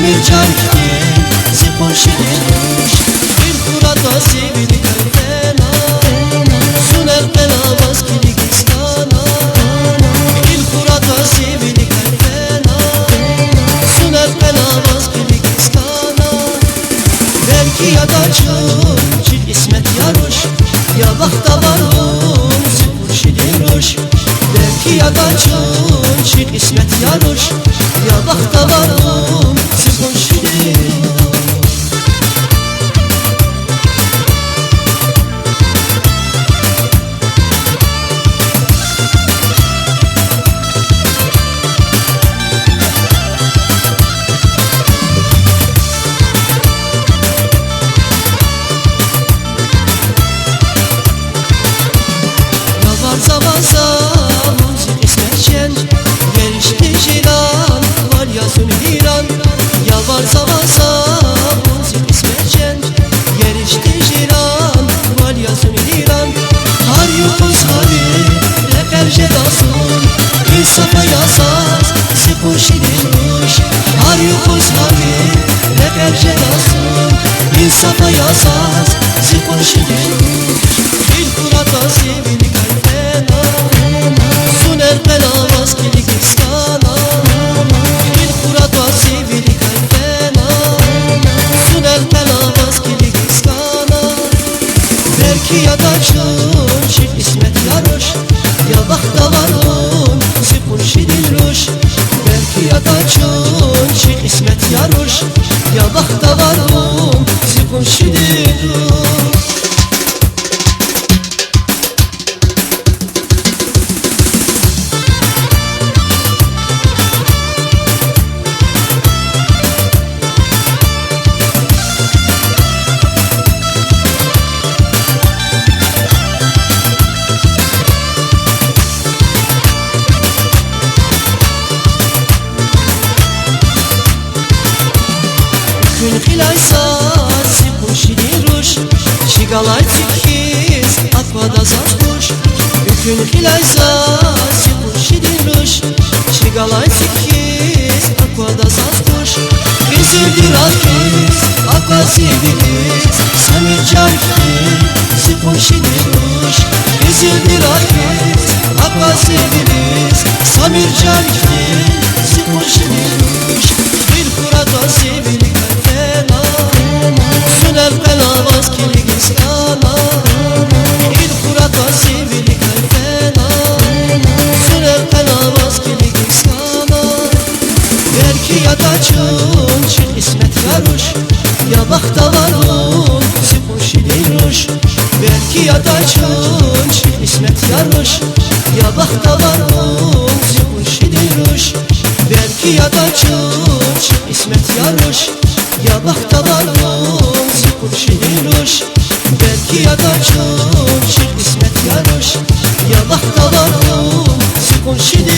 Samir Cankin Zipon Şirinmiş Bir kurada sevili kalbena Suner Belavaz Kirgistana Bir kurada sevili kalbena Suner Belavaz Kirgistana Belki ya da çil İsmet Yaruş Ya vakta varım Zipon Şirinmiş Belki ya da çil İsmet Yaruş Ya vakta varım Zipon Şirinmiş Vaza müzik ismerken Gelişti jilan var ya zünhiran Ya vaza müzik ismerken Gelişti jilan var ya zünhiran Har yokuz hari reper jelasın İnsafa yasaz Zipon Şirinmiş Har yokuz hari reper jelasın İnsafa yasaz Zipon Şirinmiş Bir kurada sevili Suner Belavaz Kirgistana Bir kurada sevili kalbena Suner Belavaz Kirgistana Belki ya da çil İsmet Yaruş Ya vakta varım Zipon Şirinmiş Belki ya da çil İsmet Yaruş Ya vakta varım Zipon Şirinmiş Gün hilaysa Zipon Şirinmiş Şigalay tikiz Akvada zazkuş Gün hilaysa Zipon Şirinmiş Şigalay tikiz Akvada zazkuş Bizirdir akiz Akva seviliz Samir Cankin Zipon Şirinmiş Bizirdir akiz Akva seviliz Samir Cankin Zipon Şirinmiş Bir kurada sevili Suner Belavaz Kirgistana Bir kurada sevili kalbena Suner Belavaz Kirgistana Belki ya da çil İsmet Yaruş Ya vakta varım Zipon Şirinmiş Belki ya da çil İsmet Yaruş Ya vakta varım Zipon Şirinmiş Belki ya da çil İsmet Yaruş Ya vakta varım Zipon Şirinmiş Belki ya da çil İsmet Yaruş Ya vakta varım Zipon Şirinmiş